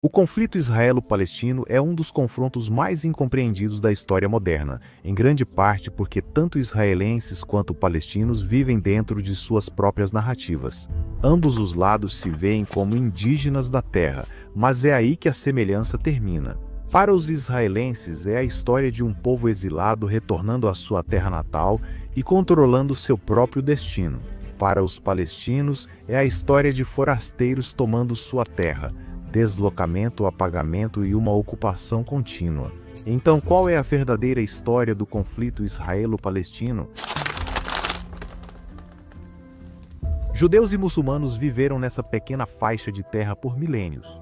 O conflito israelo-palestino é um dos confrontos mais incompreendidos da história moderna, em grande parte porque tanto israelenses quanto palestinos vivem dentro de suas próprias narrativas. Ambos os lados se veem como indígenas da terra, mas é aí que a semelhança termina. Para os israelenses, é a história de um povo exilado retornando à sua terra natal e controlando seu próprio destino. Para os palestinos, é a história de forasteiros tomando sua terra, deslocamento, apagamento e uma ocupação contínua. Então, qual é a verdadeira história do conflito israelo-palestino? Judeus e muçulmanos viveram nessa pequena faixa de terra por milênios.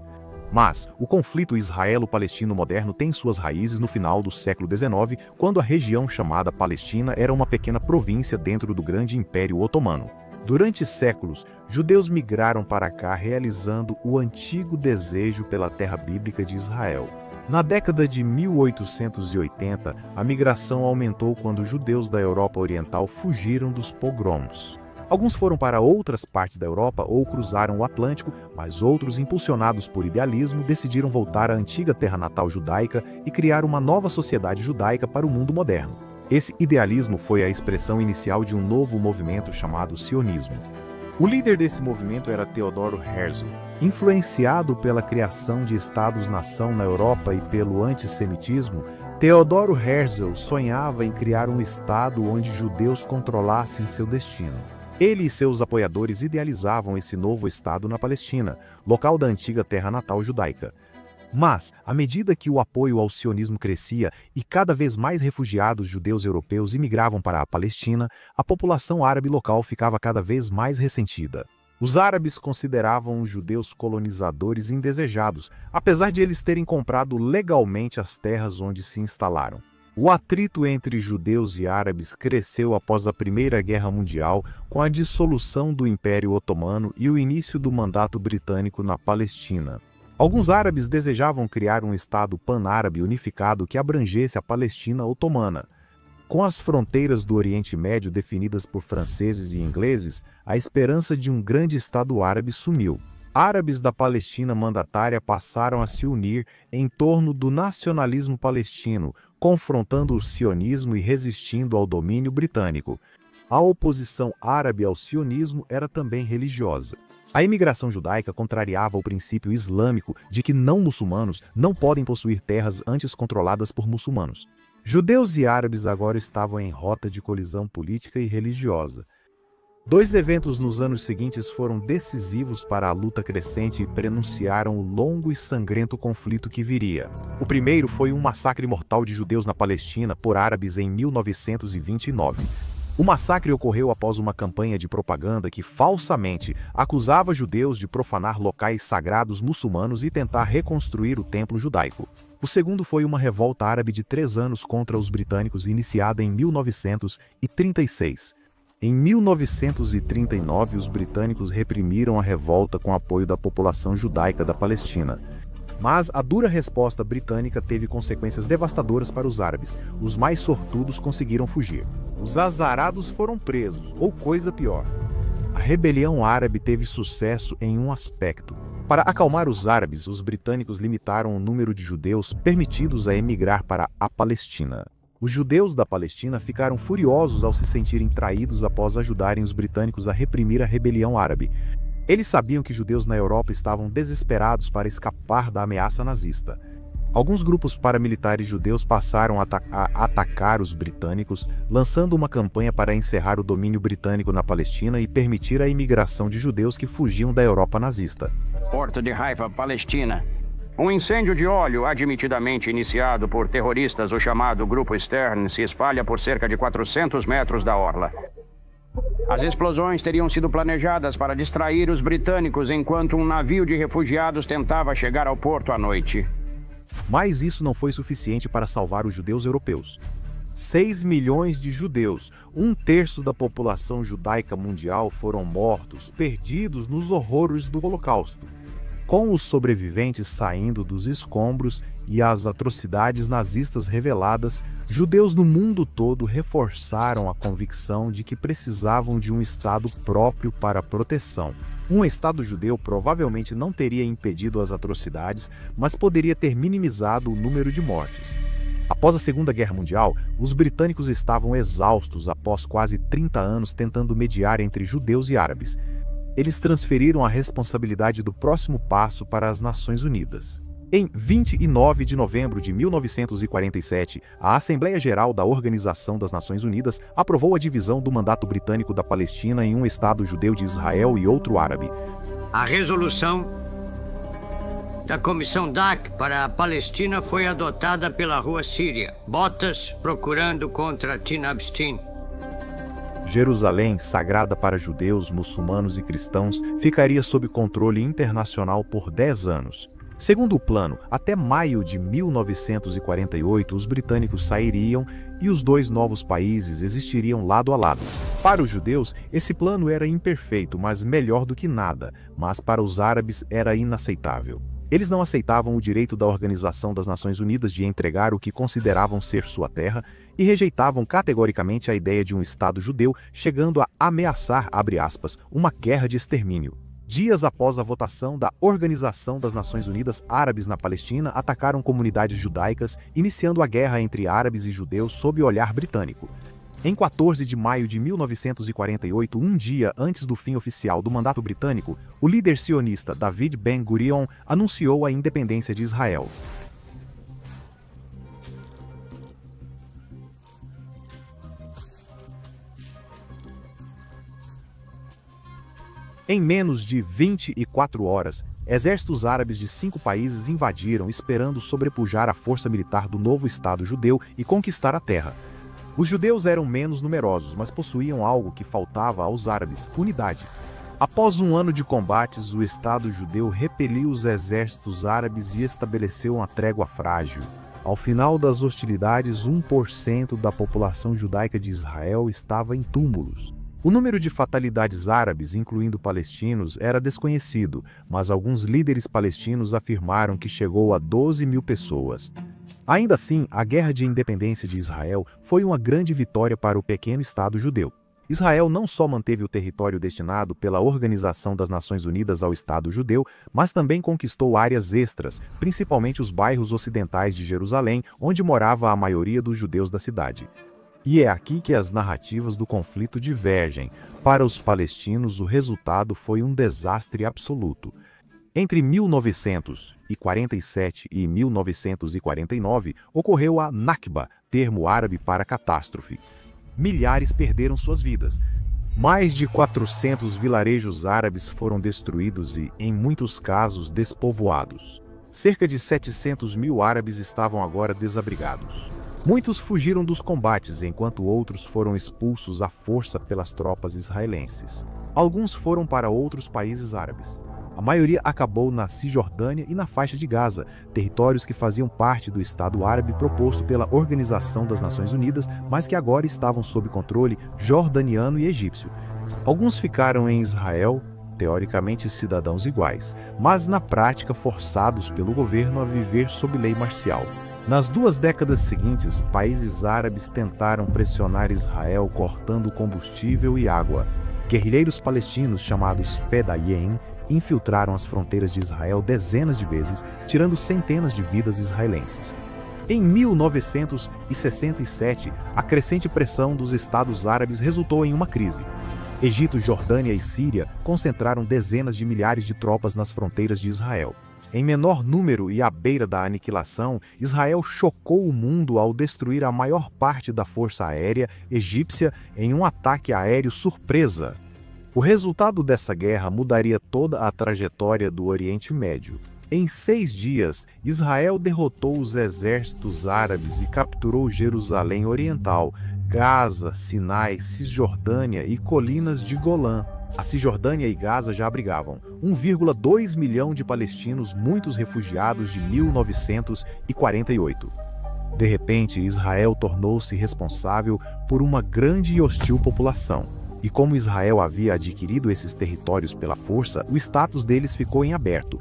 Mas o conflito israelo-palestino moderno tem suas raízes no final do século XIX, quando a região chamada Palestina era uma pequena província dentro do grande Império Otomano. Durante séculos, judeus migraram para cá realizando o antigo desejo pela terra bíblica de Israel. Na década de 1880, a migração aumentou quando judeus da Europa Oriental fugiram dos pogroms. Alguns foram para outras partes da Europa ou cruzaram o Atlântico, mas outros, impulsionados por idealismo, decidiram voltar à antiga terra natal judaica e criar uma nova sociedade judaica para o mundo moderno. Esse idealismo foi a expressão inicial de um novo movimento chamado sionismo. O líder desse movimento era Theodor Herzl. Influenciado pela criação de estados-nação na Europa e pelo antissemitismo, Theodor Herzl sonhava em criar um estado onde judeus controlassem seu destino. Ele e seus apoiadores idealizavam esse novo estado na Palestina, local da antiga terra natal judaica. Mas, à medida que o apoio ao sionismo crescia e cada vez mais refugiados judeus europeus imigravam para a Palestina, a população árabe local ficava cada vez mais ressentida. Os árabes consideravam os judeus colonizadores indesejados, apesar de eles terem comprado legalmente as terras onde se instalaram. O atrito entre judeus e árabes cresceu após a Primeira Guerra Mundial, com a dissolução do Império Otomano e o início do mandato britânico na Palestina. Alguns árabes desejavam criar um Estado pan-árabe unificado que abrangesse a Palestina otomana. Com as fronteiras do Oriente Médio definidas por franceses e ingleses, a esperança de um grande Estado árabe sumiu. Árabes da Palestina mandatária passaram a se unir em torno do nacionalismo palestino, confrontando o sionismo e resistindo ao domínio britânico. A oposição árabe ao sionismo era também religiosa. A imigração judaica contrariava o princípio islâmico de que não-muçulmanos não podem possuir terras antes controladas por muçulmanos. Judeus e árabes agora estavam em rota de colisão política e religiosa. Dois eventos nos anos seguintes foram decisivos para a luta crescente e prenunciaram o longo e sangrento conflito que viria. O primeiro foi um massacre mortal de judeus na Palestina por árabes em 1929. O massacre ocorreu após uma campanha de propaganda que falsamente acusava judeus de profanar locais sagrados muçulmanos e tentar reconstruir o templo judaico. O segundo foi uma revolta árabe de 3 anos contra os britânicos iniciada em 1936. Em 1939, os britânicos reprimiram a revolta com apoio da população judaica da Palestina. Mas a dura resposta britânica teve consequências devastadoras para os árabes. Os mais sortudos conseguiram fugir. Os azarados foram presos, ou coisa pior. A rebelião árabe teve sucesso em um aspecto. Para acalmar os árabes, os britânicos limitaram o número de judeus permitidos a emigrar para a Palestina. Os judeus da Palestina ficaram furiosos ao se sentirem traídos após ajudarem os britânicos a reprimir a rebelião árabe. Eles sabiam que judeus na Europa estavam desesperados para escapar da ameaça nazista. Alguns grupos paramilitares judeus passaram a atacar os britânicos, lançando uma campanha para encerrar o domínio britânico na Palestina e permitir a imigração de judeus que fugiam da Europa nazista. Porto de Haifa, Palestina. Um incêndio de óleo, admitidamente iniciado por terroristas, o chamado Grupo Stern, se espalha por cerca de 400 metros da orla. As explosões teriam sido planejadas para distrair os britânicos enquanto um navio de refugiados tentava chegar ao porto à noite. Mas isso não foi suficiente para salvar os judeus europeus. 6 milhões de judeus, 1/3 da população judaica mundial, foram mortos, perdidos nos horrores do Holocausto. Com os sobreviventes saindo dos escombros e as atrocidades nazistas reveladas, judeus no mundo todo reforçaram a convicção de que precisavam de um Estado próprio para proteção. Um Estado judeu provavelmente não teria impedido as atrocidades, mas poderia ter minimizado o número de mortes. Após a Segunda Guerra Mundial, os britânicos estavam exaustos após quase 30 anos tentando mediar entre judeus e árabes. Eles transferiram a responsabilidade do próximo passo para as Nações Unidas. Em 29 de novembro de 1947, a Assembleia Geral da Organização das Nações Unidas aprovou a divisão do mandato britânico da Palestina em um Estado judeu de Israel e outro árabe. A resolução da Comissão DAC para a Palestina foi adotada pela Rua Síria, Botas procurando contra Tinabstin. Jerusalém, sagrada para judeus, muçulmanos e cristãos, ficaria sob controle internacional por 10 anos. Segundo o plano, até maio de 1948, os britânicos sairiam e os dois novos países existiriam lado a lado. Para os judeus, esse plano era imperfeito, mas melhor do que nada, mas para os árabes era inaceitável. Eles não aceitavam o direito da Organização das Nações Unidas de entregar o que consideravam ser sua terra e rejeitavam categoricamente a ideia de um Estado judeu, chegando a ameaçar, abre aspas, uma guerra de extermínio. Dias após a votação da Organização das Nações Unidas, árabes na Palestina atacaram comunidades judaicas, iniciando a guerra entre árabes e judeus sob o olhar britânico. Em 14 de maio de 1948, um dia antes do fim oficial do mandato britânico, o líder sionista David Ben-Gurion anunciou a independência de Israel. Em menos de 24 horas, exércitos árabes de 5 países invadiram, esperando sobrepujar a força militar do novo Estado judeu e conquistar a terra. Os judeus eram menos numerosos, mas possuíam algo que faltava aos árabes: unidade. Após um ano de combates, o Estado judeu repeliu os exércitos árabes e estabeleceu uma trégua frágil. Ao final das hostilidades, 1% da população judaica de Israel estava em túmulos. O número de fatalidades árabes, incluindo palestinos, era desconhecido, mas alguns líderes palestinos afirmaram que chegou a 12 mil pessoas. Ainda assim, a Guerra de Independência de Israel foi uma grande vitória para o pequeno Estado judeu. Israel não só manteve o território destinado pela Organização das Nações Unidas ao Estado judeu, mas também conquistou áreas extras, principalmente os bairros ocidentais de Jerusalém, onde morava a maioria dos judeus da cidade. E é aqui que as narrativas do conflito divergem. Para os palestinos, o resultado foi um desastre absoluto. Entre 1947 e 1949, ocorreu a Nakba, termo árabe para catástrofe. Milhares perderam suas vidas. Mais de 400 vilarejos árabes foram destruídos e, em muitos casos, despovoados. Cerca de 700 mil árabes estavam agora desabrigados. Muitos fugiram dos combates, enquanto outros foram expulsos à força pelas tropas israelenses. Alguns foram para outros países árabes. A maioria acabou na Cisjordânia e na faixa de Gaza, territórios que faziam parte do Estado árabe proposto pela Organização das Nações Unidas, mas que agora estavam sob controle jordaniano e egípcio. Alguns ficaram em Israel, teoricamente cidadãos iguais, mas na prática forçados pelo governo a viver sob lei marcial. Nas 2 décadas seguintes, países árabes tentaram pressionar Israel cortando combustível e água. Guerrilheiros palestinos chamados Fedayeen infiltraram as fronteiras de Israel dezenas de vezes, tirando centenas de vidas israelenses. Em 1967, a crescente pressão dos estados árabes resultou em uma crise. Egito, Jordânia e Síria concentraram dezenas de milhares de tropas nas fronteiras de Israel. Em menor número e à beira da aniquilação, Israel chocou o mundo ao destruir a maior parte da força aérea egípcia em um ataque aéreo surpresa. O resultado dessa guerra mudaria toda a trajetória do Oriente Médio. Em 6 dias, Israel derrotou os exércitos árabes e capturou Jerusalém Oriental, Gaza, Sinai, Cisjordânia e colinas de Golã. A Cisjordânia e Gaza já abrigavam 1,2 milhão de palestinos, muitos refugiados de 1948. De repente, Israel tornou-se responsável por uma grande e hostil população. E como Israel havia adquirido esses territórios pela força, o status deles ficou em aberto.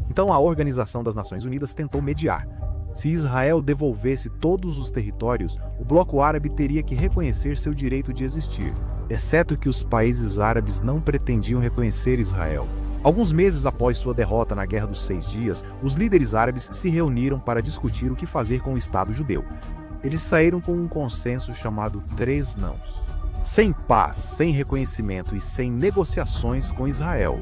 Então a Organização das Nações Unidas tentou mediar. Se Israel devolvesse todos os territórios, o bloco árabe teria que reconhecer seu direito de existir. exceto que os países árabes não pretendiam reconhecer Israel. Alguns meses após sua derrota na Guerra dos 6 Dias, os líderes árabes se reuniram para discutir o que fazer com o Estado judeu. Eles saíram com um consenso chamado 3 nãos. Sem paz, sem reconhecimento e sem negociações com Israel.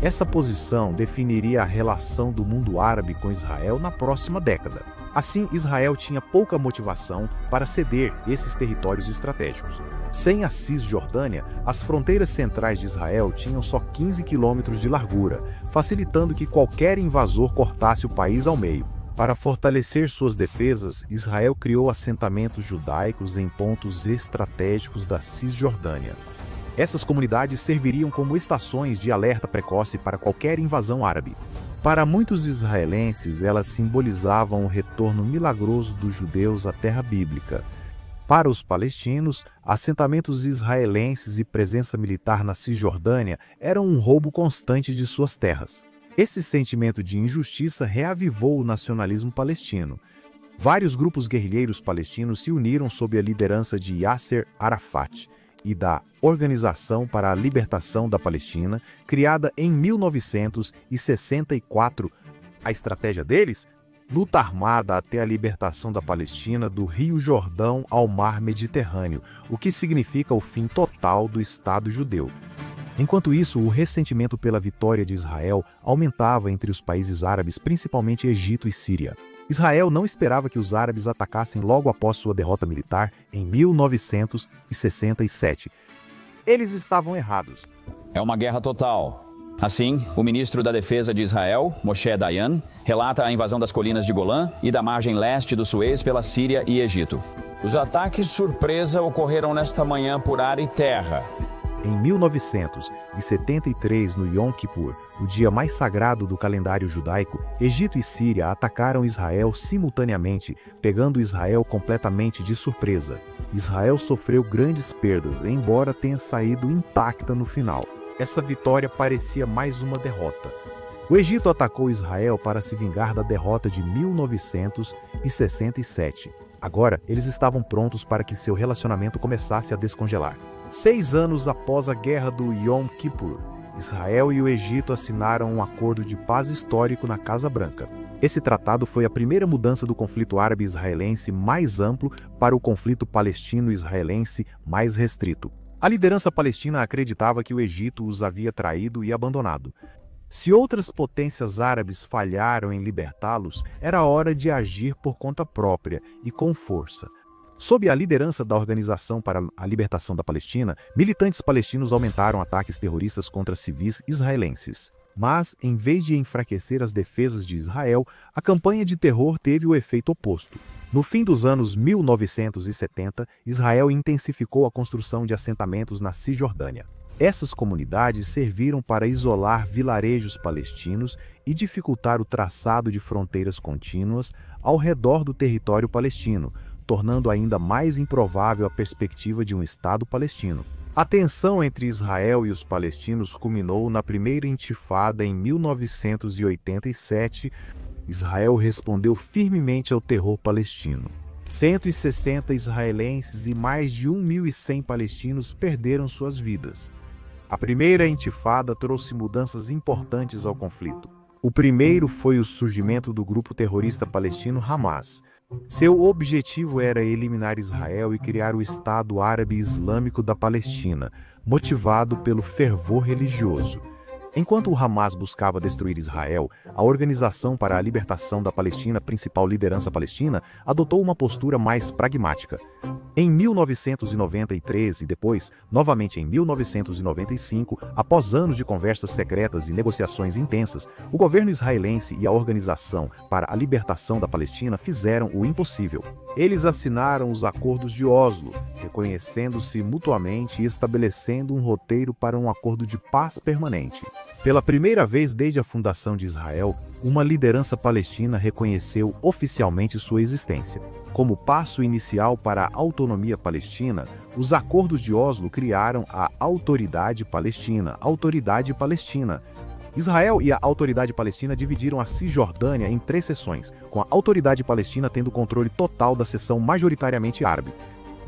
Essa posição definiria a relação do mundo árabe com Israel na próxima década. Assim, Israel tinha pouca motivação para ceder esses territórios estratégicos. Sem a Cisjordânia, as fronteiras centrais de Israel tinham só 15 quilômetros de largura, facilitando que qualquer invasor cortasse o país ao meio. Para fortalecer suas defesas, Israel criou assentamentos judaicos em pontos estratégicos da Cisjordânia. Essas comunidades serviriam como estações de alerta precoce para qualquer invasão árabe. Para muitos israelenses, elas simbolizavam o retorno milagroso dos judeus à terra bíblica. Para os palestinos, assentamentos israelenses e presença militar na Cisjordânia eram um roubo constante de suas terras. Esse sentimento de injustiça reavivou o nacionalismo palestino. Vários grupos guerrilheiros palestinos se uniram sob a liderança de Yasser Arafat e da Organização para a Libertação da Palestina, criada em 1964. A estratégia deles? Luta armada até a libertação da Palestina do Rio Jordão ao Mar Mediterrâneo, o que significa o fim total do Estado judeu. Enquanto isso, o ressentimento pela vitória de Israel aumentava entre os países árabes, principalmente Egito e Síria. Israel não esperava que os árabes atacassem logo após sua derrota militar em 1967. Eles estavam errados. É uma guerra total. Assim, o ministro da Defesa de Israel, Moshe Dayan, relata a invasão das colinas de Golã e da margem leste do Suez pela Síria e Egito. Os ataques surpresa ocorreram nesta manhã por ar e terra. Em 1973, no Yom Kippur, o dia mais sagrado do calendário judaico, Egito e Síria atacaram Israel simultaneamente, pegando Israel completamente de surpresa. Israel sofreu grandes perdas, embora tenha saído intacta no final. Essa vitória parecia mais uma derrota. O Egito atacou Israel para se vingar da derrota de 1967. Agora, eles estavam prontos para que seu relacionamento começasse a descongelar. 6 anos após a Guerra do Yom Kippur, Israel e o Egito assinaram um acordo de paz histórico na Casa Branca. Esse tratado foi a primeira mudança do conflito árabe-israelense mais amplo para o conflito palestino-israelense mais restrito. A liderança palestina acreditava que o Egito os havia traído e abandonado. Se outras potências árabes falharam em libertá-los, era hora de agir por conta própria e com força. Sob a liderança da Organização para a Libertação da Palestina, militantes palestinos aumentaram ataques terroristas contra civis israelenses. Mas, em vez de enfraquecer as defesas de Israel, a campanha de terror teve o efeito oposto. No fim dos anos 1970, Israel intensificou a construção de assentamentos na Cisjordânia. Essas comunidades serviram para isolar vilarejos palestinos e dificultar o traçado de fronteiras contínuas ao redor do território palestino, tornando ainda mais improvável a perspectiva de um Estado palestino. A tensão entre Israel e os palestinos culminou na primeira intifada em 1987. Israel respondeu firmemente ao terror palestino. 160 israelenses e mais de 1.100 palestinos perderam suas vidas. A primeira intifada trouxe mudanças importantes ao conflito. O primeiro foi o surgimento do grupo terrorista palestino Hamas. Seu objetivo era eliminar Israel e criar o Estado Árabe Islâmico da Palestina, motivado pelo fervor religioso. Enquanto o Hamas buscava destruir Israel, a Organização para a Libertação da Palestina, principal liderança palestina, adotou uma postura mais pragmática. Em 1993 e depois, novamente em 1995, após anos de conversas secretas e negociações intensas, o governo israelense e a Organização para a Libertação da Palestina fizeram o impossível. Eles assinaram os Acordos de Oslo, reconhecendo-se mutuamente e estabelecendo um roteiro para um acordo de paz permanente. Pela primeira vez desde a fundação de Israel, uma liderança palestina reconheceu oficialmente sua existência. Como passo inicial para a autonomia palestina, os Acordos de Oslo criaram a Autoridade Palestina, Israel e a Autoridade Palestina dividiram a Cisjordânia em 3 seções, com a Autoridade Palestina tendo controle total da seção majoritariamente árabe.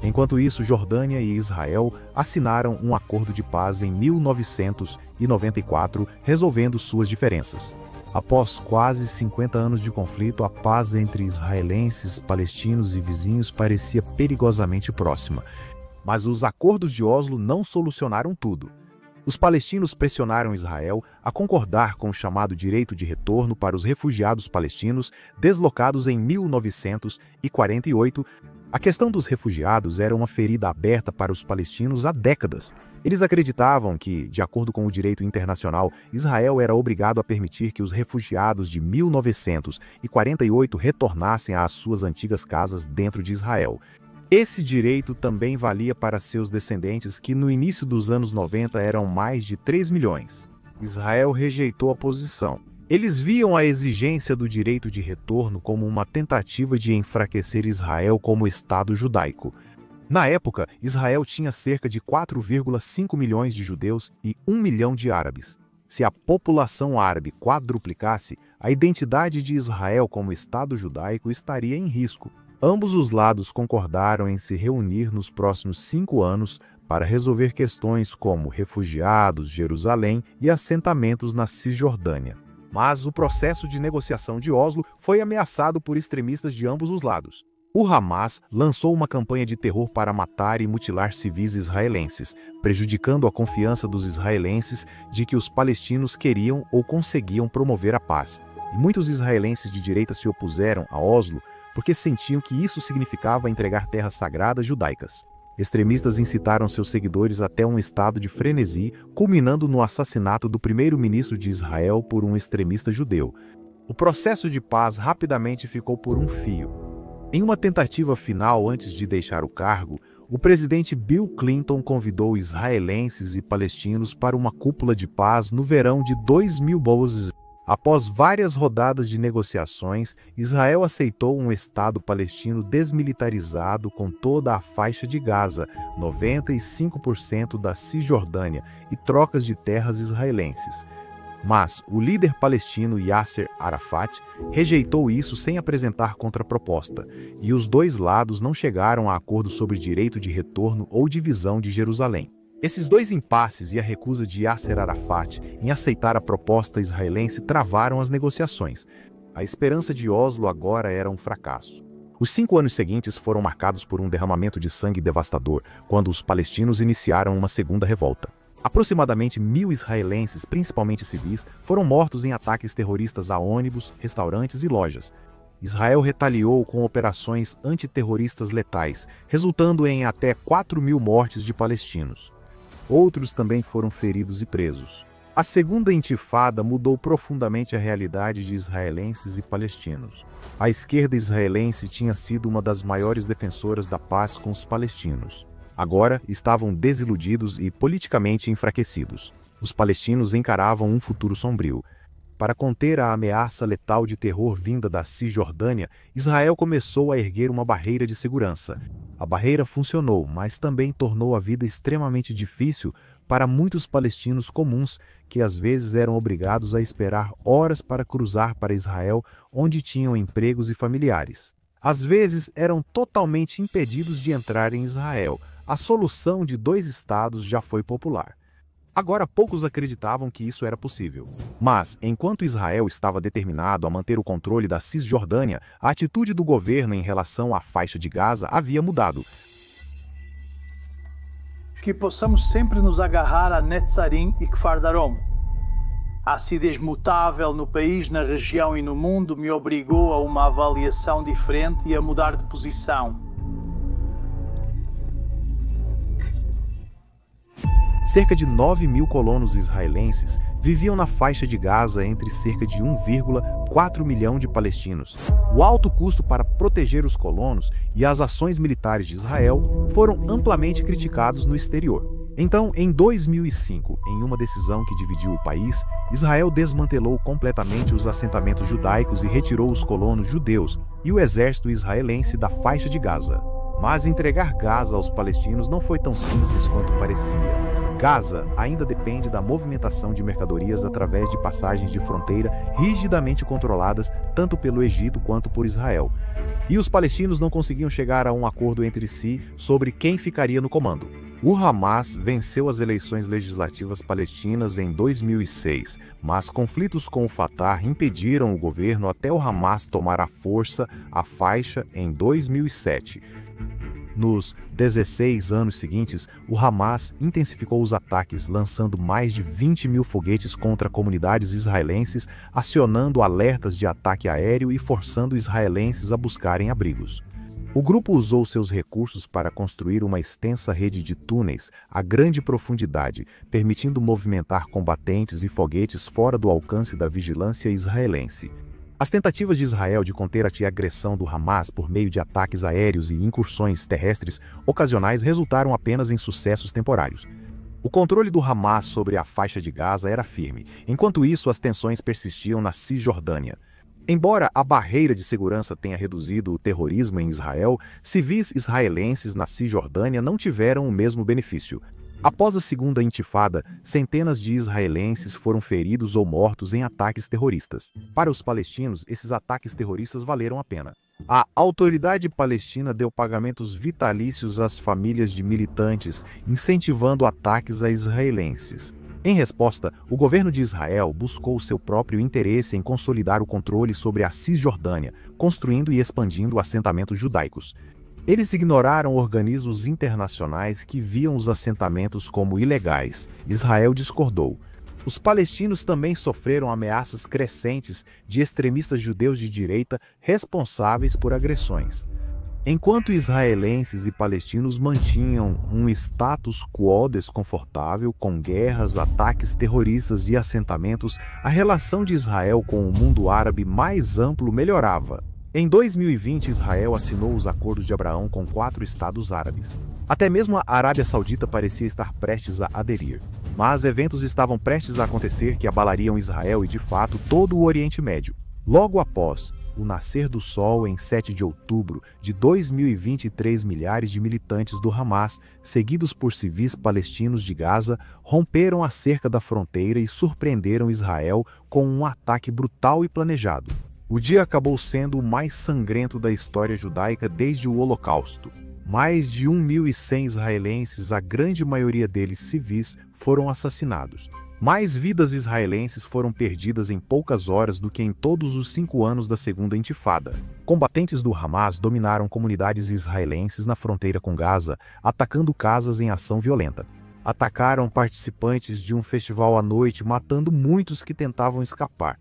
Enquanto isso, Jordânia e Israel assinaram um acordo de paz em 1994, resolvendo suas diferenças. Após quase 50 anos de conflito, a paz entre israelenses, palestinos e vizinhos parecia perigosamente próxima. Mas os acordos de Oslo não solucionaram tudo. Os palestinos pressionaram Israel a concordar com o chamado direito de retorno para os refugiados palestinos deslocados em 1948. A questão dos refugiados era uma ferida aberta para os palestinos há décadas. Eles acreditavam que, de acordo com o direito internacional, Israel era obrigado a permitir que os refugiados de 1948 retornassem às suas antigas casas dentro de Israel. Esse direito também valia para seus descendentes, que no início dos anos 90 eram mais de 3 milhões. Israel rejeitou a posição. Eles viam a exigência do direito de retorno como uma tentativa de enfraquecer Israel como Estado judaico. Na época, Israel tinha cerca de 4,5 milhões de judeus e 1 milhão de árabes. Se a população árabe quadruplicasse, a identidade de Israel como Estado judaico estaria em risco. Ambos os lados concordaram em se reunir nos próximos 5 anos para resolver questões como refugiados, Jerusalém e assentamentos na Cisjordânia. Mas o processo de negociação de Oslo foi ameaçado por extremistas de ambos os lados. O Hamas lançou uma campanha de terror para matar e mutilar civis israelenses, prejudicando a confiança dos israelenses de que os palestinos queriam ou conseguiam promover a paz. E muitos israelenses de direita se opuseram a Oslo porque sentiam que isso significava entregar terras sagradas judaicas. Extremistas incitaram seus seguidores até um estado de frenesi, culminando no assassinato do primeiro-ministro de Israel por um extremista judeu. O processo de paz rapidamente ficou por um fio. Em uma tentativa final antes de deixar o cargo, o presidente Bill Clinton convidou israelenses e palestinos para uma cúpula de paz no verão de 2012. Após várias rodadas de negociações, Israel aceitou um Estado palestino desmilitarizado com toda a faixa de Gaza, 95% da Cisjordânia e trocas de terras israelenses. Mas o líder palestino Yasser Arafat rejeitou isso sem apresentar contraproposta, e os dois lados não chegaram a acordo sobre direito de retorno ou divisão de Jerusalém. Esses dois impasses e a recusa de Yasser Arafat em aceitar a proposta israelense travaram as negociações. A esperança de Oslo agora era um fracasso. Os 5 anos seguintes foram marcados por um derramamento de sangue devastador, quando os palestinos iniciaram uma segunda revolta. Aproximadamente 1.000 israelenses, principalmente civis, foram mortos em ataques terroristas a ônibus, restaurantes e lojas. Israel retaliou com operações antiterroristas letais, resultando em até 4.000 mortes de palestinos. Outros também foram feridos e presos. A segunda intifada mudou profundamente a realidade de israelenses e palestinos. A esquerda israelense tinha sido uma das maiores defensoras da paz com os palestinos. Agora estavam desiludidos e politicamente enfraquecidos. Os palestinos encaravam um futuro sombrio. Para conter a ameaça letal de terror vinda da Cisjordânia, Israel começou a erguer uma barreira de segurança. A barreira funcionou, mas também tornou a vida extremamente difícil para muitos palestinos comuns, que às vezes eram obrigados a esperar horas para cruzar para Israel, onde tinham empregos e familiares. Às vezes eram totalmente impedidos de entrar em Israel. A solução de 2 estados já foi popular. Agora, poucos acreditavam que isso era possível. Mas, enquanto Israel estava determinado a manter o controle da Cisjordânia, a atitude do governo em relação à faixa de Gaza havia mudado. Que possamos sempre nos agarrar a Netzarim e Kfar Darom. A acidez mutável no país, na região e no mundo me obrigou a uma avaliação diferente e a mudar de posição. Cerca de 9.000 colonos israelenses viviam na faixa de Gaza entre cerca de 1,4 milhão de palestinos. O alto custo para proteger os colonos e as ações militares de Israel foram amplamente criticados no exterior. Então, em 2005, em uma decisão que dividiu o país, Israel desmantelou completamente os assentamentos judaicos e retirou os colonos judeus e o exército israelense da faixa de Gaza. Mas entregar Gaza aos palestinos não foi tão simples quanto parecia. Gaza ainda depende da movimentação de mercadorias através de passagens de fronteira rigidamente controladas tanto pelo Egito quanto por Israel. e os palestinos não conseguiam chegar a um acordo entre si sobre quem ficaria no comando. O Hamas venceu as eleições legislativas palestinas em 2006, mas conflitos com o Fatah impediram o governo até o Hamas tomar à força a faixa em 2007. Nos 16 anos seguintes, o Hamas intensificou os ataques, lançando mais de 20 mil foguetes contra comunidades israelenses, acionando alertas de ataque aéreo e forçando israelenses a buscarem abrigos. O grupo usou seus recursos para construir uma extensa rede de túneis a grande profundidade, permitindo movimentar combatentes e foguetes fora do alcance da vigilância israelense. As tentativas de Israel de conter a agressão do Hamas por meio de ataques aéreos e incursões terrestres ocasionais resultaram apenas em sucessos temporários. O controle do Hamas sobre a faixa de Gaza era firme, enquanto isso as tensões persistiam na Cisjordânia. Embora a barreira de segurança tenha reduzido o terrorismo em Israel, civis israelenses na Cisjordânia não tiveram o mesmo benefício. Após a Segunda Intifada, centenas de israelenses foram feridos ou mortos em ataques terroristas. Para os palestinos, esses ataques terroristas valeram a pena. A autoridade palestina deu pagamentos vitalícios às famílias de militantes, incentivando ataques a israelenses. Em resposta, o governo de Israel buscou seu próprio interesse em consolidar o controle sobre a Cisjordânia, construindo e expandindo assentamentos judaicos. Eles ignoraram organismos internacionais que viam os assentamentos como ilegais. Israel discordou. Os palestinos também sofreram ameaças crescentes de extremistas judeus de direita responsáveis por agressões. Enquanto israelenses e palestinos mantinham um status quo desconfortável, com guerras, ataques terroristas e assentamentos, a relação de Israel com o mundo árabe mais amplo melhorava. Em 2020, Israel assinou os Acordos de Abraão com 4 estados árabes. Até mesmo a Arábia Saudita parecia estar prestes a aderir. Mas eventos estavam prestes a acontecer que abalariam Israel e, de fato, todo o Oriente Médio. Logo após o nascer do sol, em 7 de outubro de 2023, milhares de militantes do Hamas, seguidos por civis palestinos de Gaza, romperam a cerca da fronteira e surpreenderam Israel com um ataque brutal e planejado. O dia acabou sendo o mais sangrento da história judaica desde o Holocausto. Mais de 1.100 israelenses, a grande maioria deles civis, foram assassinados. Mais vidas israelenses foram perdidas em poucas horas do que em todos os 5 anos da Segunda Intifada. Combatentes do Hamas dominaram comunidades israelenses na fronteira com Gaza, atacando casas em ação violenta. Atacaram participantes de um festival à noite, matando muitos que tentavam escapar.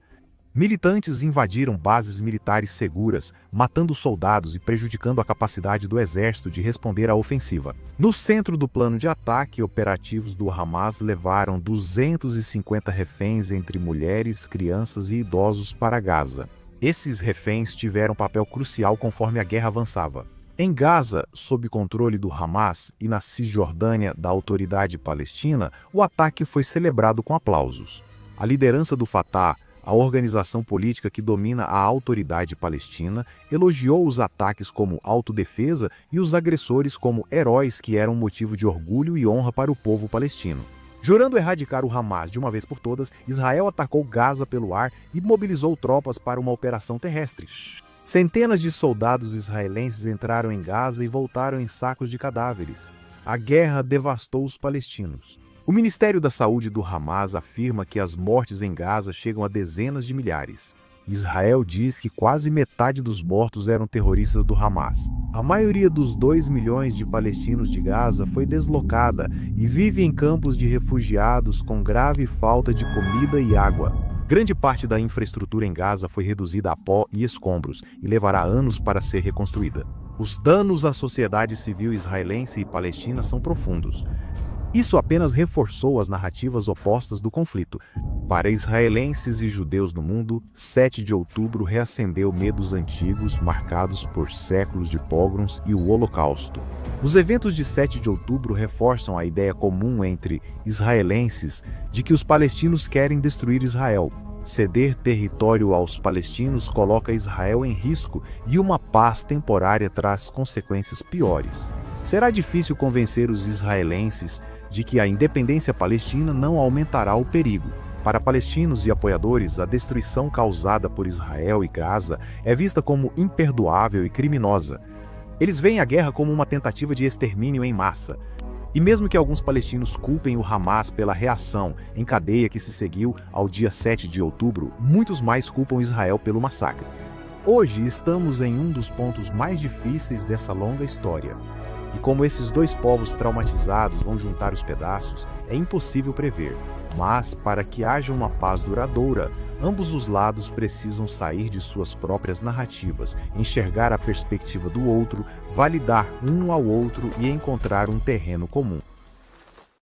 Militantes invadiram bases militares seguras, matando soldados e prejudicando a capacidade do exército de responder à ofensiva. No centro do plano de ataque, operativos do Hamas levaram 250 reféns entre mulheres, crianças e idosos para Gaza. Esses reféns tiveram papel crucial conforme a guerra avançava. Em Gaza, sob controle do Hamas, e na Cisjordânia da Autoridade Palestina, o ataque foi celebrado com aplausos. A liderança do Fatah, a organização política que domina a Autoridade Palestina, elogiou os ataques como autodefesa e os agressores como heróis que eram motivo de orgulho e honra para o povo palestino. Jurando erradicar o Hamas de uma vez por todas, Israel atacou Gaza pelo ar e mobilizou tropas para uma operação terrestre. Centenas de soldados israelenses entraram em Gaza e voltaram em sacos de cadáveres. A guerra devastou os palestinos. O Ministério da Saúde do Hamas afirma que as mortes em Gaza chegam a dezenas de milhares. Israel diz que quase metade dos mortos eram terroristas do Hamas. A maioria dos 2 milhões de palestinos de Gaza foi deslocada e vive em campos de refugiados com grave falta de comida e água. Grande parte da infraestrutura em Gaza foi reduzida a pó e escombros e levará anos para ser reconstruída. Os danos à sociedade civil israelense e palestina são profundos. Isso apenas reforçou as narrativas opostas do conflito. Para israelenses e judeus no mundo, 7 de outubro reacendeu medos antigos marcados por séculos de pogroms e o Holocausto. Os eventos de 7 de outubro reforçam a ideia comum entre israelenses de que os palestinos querem destruir Israel. Ceder território aos palestinos coloca Israel em risco e uma paz temporária traz consequências piores. Será difícil convencer os israelenses de que a independência palestina não aumentará o perigo. Para palestinos e apoiadores, a destruição causada por Israel e Gaza é vista como imperdoável e criminosa. Eles veem a guerra como uma tentativa de extermínio em massa. E mesmo que alguns palestinos culpem o Hamas pela reação em cadeia que se seguiu ao dia 7 de outubro, muitos mais culpam Israel pelo massacre. Hoje estamos em um dos pontos mais difíceis dessa longa história. E como esses dois povos traumatizados vão juntar os pedaços, é impossível prever. Mas, para que haja uma paz duradoura, ambos os lados precisam sair de suas próprias narrativas, enxergar a perspectiva do outro, validar um ao outro e encontrar um terreno comum.